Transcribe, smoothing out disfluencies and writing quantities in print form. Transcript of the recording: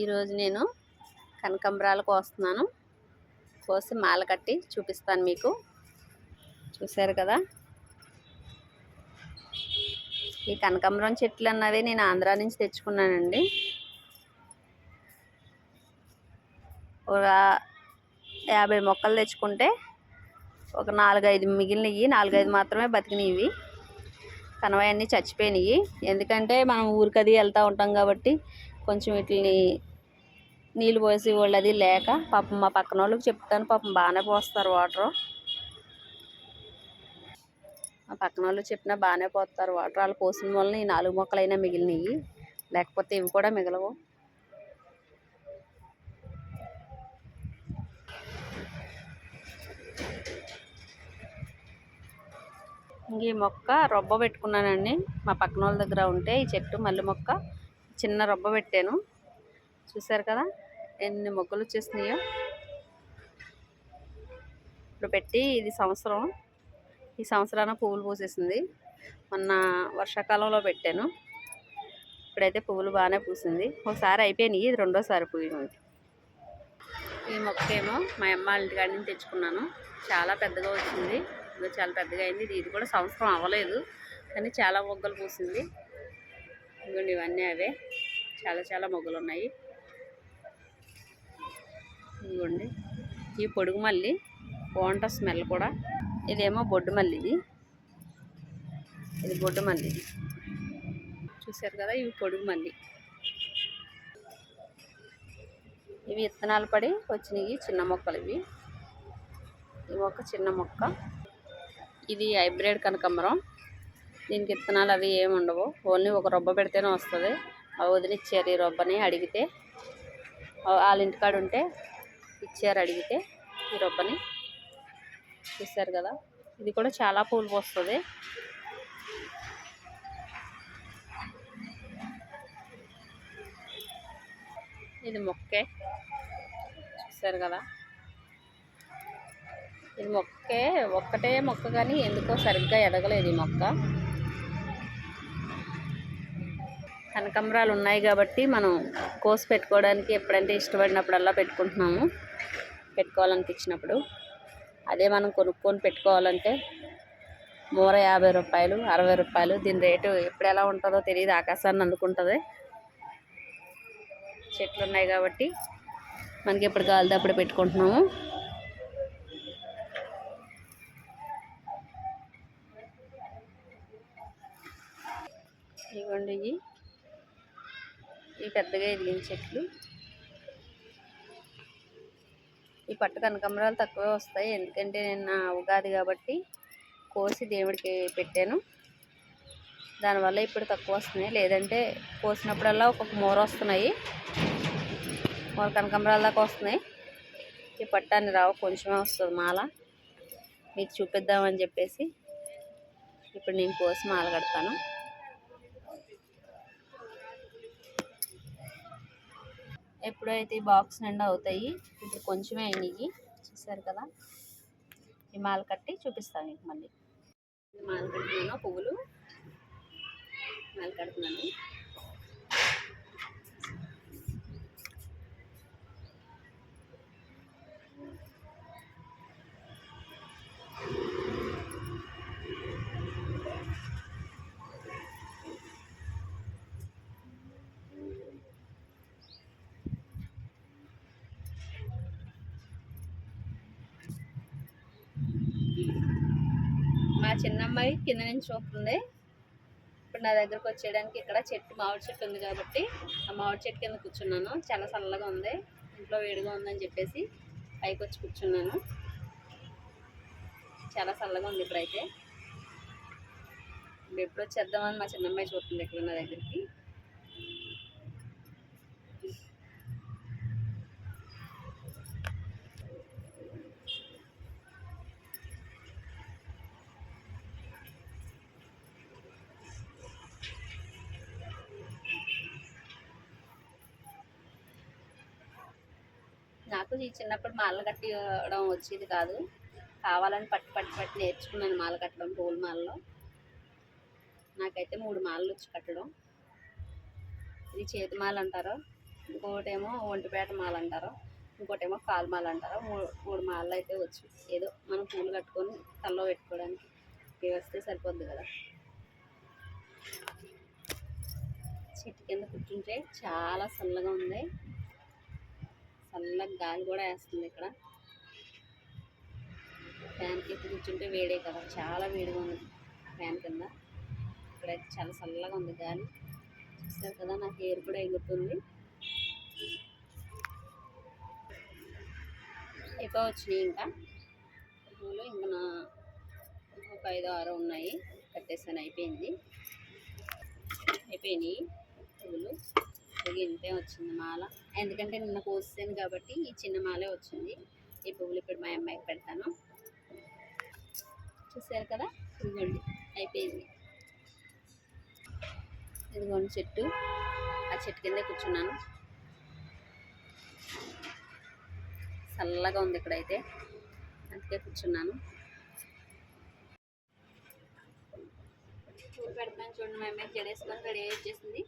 ఈరోజు నేను కనకాంబరాలు కోస్తున్నాను. కోసి మాల కట్టి చూపిస్తాను మీకు. చూశారు కదా, ఈ కనకాంబరం చెట్లు అన్నవి నేను ఆంధ్రా నుంచి తెచ్చుకున్నానండి. ఒక 50 మొక్కలు తెచ్చుకుంటే ఒక 4-5 మిగిలినవి, 4-5 మాత్రమే బతికినవి. కనవన్నీ చచ్చిపోయినాయి. ఎందుకంటే మనం ఊరికది వెళ్తూ ఉంటాం కాబట్టి కొంచెం వీటిని నీళ్ళు పోసి వాళ్ళు అది లేక, పాపం మా పక్కన వాళ్ళకి చెప్తాను, పాపం బాగానే పోస్తారు వాటరు. మా పక్కన వాళ్ళు చెప్పినా బాగానే పోస్తారు వాటర్. వాళ్ళు పోసిన వల్ల ఈ 4 మొక్కలైనా మిగిలినవి, లేకపోతే ఇవి కూడా మిగలవు. ఇంక ఈ మొక్క రొబ్బ పెట్టుకున్నానండి. మా పక్కన వాళ్ళ దగ్గర ఉంటే ఈ చెట్టు మల్లె మొక్క చిన్న రొబ్బ పెట్టాను. చూసారు కదా ఎన్ని మొగ్గలు వచ్చేసినాయో. ఇప్పుడు పెట్టి ఇది సంవత్సరం, ఈ సంవత్సరాన పువ్వులు పూసేసింది. మొన్న వర్షాకాలంలో పెట్టాను, ఇప్పుడైతే పువ్వులు బాగానే పూసింది. ఒకసారి అయిపోయినాయి, ఇది రెండోసారి పూయింది. ఈ మొక్క ఏమో మా అమ్మ వాళ్ళ ఇంటికాడ నుంచి తెచ్చుకున్నాను. చాలా పెద్దగా వచ్చింది, ఇది చాలా పెద్దగా అయింది. ఇది కూడా సంవత్సరం అవ్వలేదు కానీ చాలా మొగ్గలు పూసింది. ఇదిగోండి, ఇవన్నీ అవే, చాలా చాలా మొగ్గలు ఉన్నాయి. ఇదిగోండి, ఈ పొడుగు మల్లి బాగుంటుంది స్మెల్ కూడా. ఇదేమో బొడ్డు మల్లి, ఇది బొడ్డు మల్లి. చూసారు కదా, ఇవి పొడుగు మల్లి. ఇవి విత్తనాలు పడి వచ్చినాయి చిన్న మొక్కలు. ఇవి ఈ మొక్క చిన్న మొక్క. ఇది హైబ్రిడ్ కనకాంబరం. దీనికి విత్తనాలు అవి ఏమి ఉండవు, ఓన్లీ ఒక రొబ్బ పెడితేనే వస్తుంది. అవి వదిలిచ్చారు ఈ రొబ్బని. అడిగితే వాళ్ళ ఇంటికాడ ఉంటే ఇచ్చారు, అడిగితే ఈ రొబ్బని. చూసారు కదా, ఇది కూడా చాలా పూలు పోస్తుంది. ఇది మొక్కే, చూసారు కదా, ఇది మొక్కే. ఒక్కటే మొక్క కానీ ఎందుకో సరిగ్గా ఎదగలేదు ఈ మొక్క. కనకాంబరాలు ఉన్నాయి కాబట్టి మనం కోసి పెట్టుకోవడానికి ఎప్పుడంటే ఇష్టపడినప్పుడల్లా పెట్టుకుంటున్నాము, పెట్టుకోవాలనిపించినప్పుడు. అదే మనం కొనుక్కొని పెట్టుకోవాలంటే మూర 50 రూపాయలు, 60 రూపాయలు. దీని రేటు ఎప్పుడు ఎలా ఉంటుందో తెలియదు, ఆకాశాన్ని అందుకుంటుంది. చెట్లు ఉన్నాయి కాబట్టి మనకి ఎప్పుడు కావాలితే అప్పుడు పెట్టుకుంటున్నాము. ఇవ్వండి, ఇవి పెద్దగా ఎదిగిన చెట్లు. ఈ పట్టు కనకాంబరాలు తక్కువే వస్తాయి, ఎందుకంటే నిన్న ఉగాది కాబట్టి కోసి దేవుడికి పెట్టాను. దానివల్ల ఇప్పుడు తక్కువ వస్తున్నాయి, లేదంటే కోసినప్పుడల్లా ఒక్కొక్క మూర వస్తున్నాయి. మూర కనకాంబరాల దాకా వస్తున్నాయి. ఈ పట్టాన్ని రావు, కొంచెమే వస్తుంది మాల. మీకు చూపిద్దామని చెప్పేసి ఇప్పుడు నేను కోసి మాల కడతాను. ఎప్పుడైతే ఈ బాక్స్ నిండా అవుతాయి, ఇప్పుడు కొంచెమే అయినాయి. చూసారు కదా, ఈ మాల కట్టి చూపిస్తాను మీకు మళ్ళీ. మాల కడుతున్నాను, పువ్వులు మాల కడుతున్నాను. మా చిన్నమ్మాయి కింద నుంచి చూస్తుంది. ఇప్పుడు నా దగ్గరకు వచ్చేయడానికి ఇక్కడ చెట్టు, మామిడి చెట్టు ఉంది కాబట్టి ఆ మామిడి చెట్టు కింద కూర్చున్నాను. చాలా చల్లగా ఉంది, ఇంట్లో వేడిగా ఉందని చెప్పేసి పైకి వచ్చి కూర్చున్నాను. చాలా చల్లగా ఉంది ఇప్పుడైతే. ఇప్పుడు ఎప్పుడు వచ్చేద్దామని మా చిన్నమ్మాయి చూస్తుంది ఇక్కడ నా దగ్గరికి. నాకు ఈ చిన్నప్పుడు మాలలు కట్టడం వచ్చేది కాదు, కావాలని పట్టి నేర్చుకున్నాను మాల కట్టడం. పూల మాలలో నాకైతే 3 మాలలు వచ్చి కట్టడం. ఇది చేతి మాల అంటారు, ఇంకోటేమో ఒంటిపేట మాల అంటారు, ఇంకోటేమో కాలు మాల అంటారు. మూడు మాలలు అయితే వచ్చు. ఏదో మనం పూలు కట్టుకొని తలలో పెట్టుకోవడానికి ఇవి వస్తే సరిపోద్ది కదా. చెట్టు కింద కూర్చుంటే చాలా చల్లగా ఉంది, చల్లగా గాలి కూడా వేస్తుంది. ఇక్కడ ఫ్యాన్ కింద కూర్చుంటే వేడే కదా, చాలా వేడిగా ఉంది ఫ్యాన్ కింద. ఇక్కడైతే చాలా చల్లగా ఉంది గాలి. చూస్తారు కదా, నా హెయిర్ కూడా ఎగురుతుంది. ఎక్కువ వచ్చినాయి ఇంకా పూలు, ఇంకా నా ఒక 5-6 ఉన్నాయి, కట్టేసాను. అయిపోయినాయి పువ్వులు. ఇంతే వచ్చింది మాల, ఎందుకంటే నిన్న కోసాను కాబట్టి ఈ చిన్న మాలే వచ్చింది. ఈ పువ్వులు ఇప్పుడు మా అమ్మాయికి పెడతాను. చూసారు కదా, ఇదిగోండి అయిపోయింది. ఇదిగోండి చెట్టు, ఆ చెట్టు కిందే కూర్చున్నాను. చల్లగా ఉంది ఇక్కడైతే, అందుకే కూర్చున్నాను. పూలు పెడతాను చూడండి, మా అమ్మాయి జడేసుకొని రెడీ వచ్చేసింది.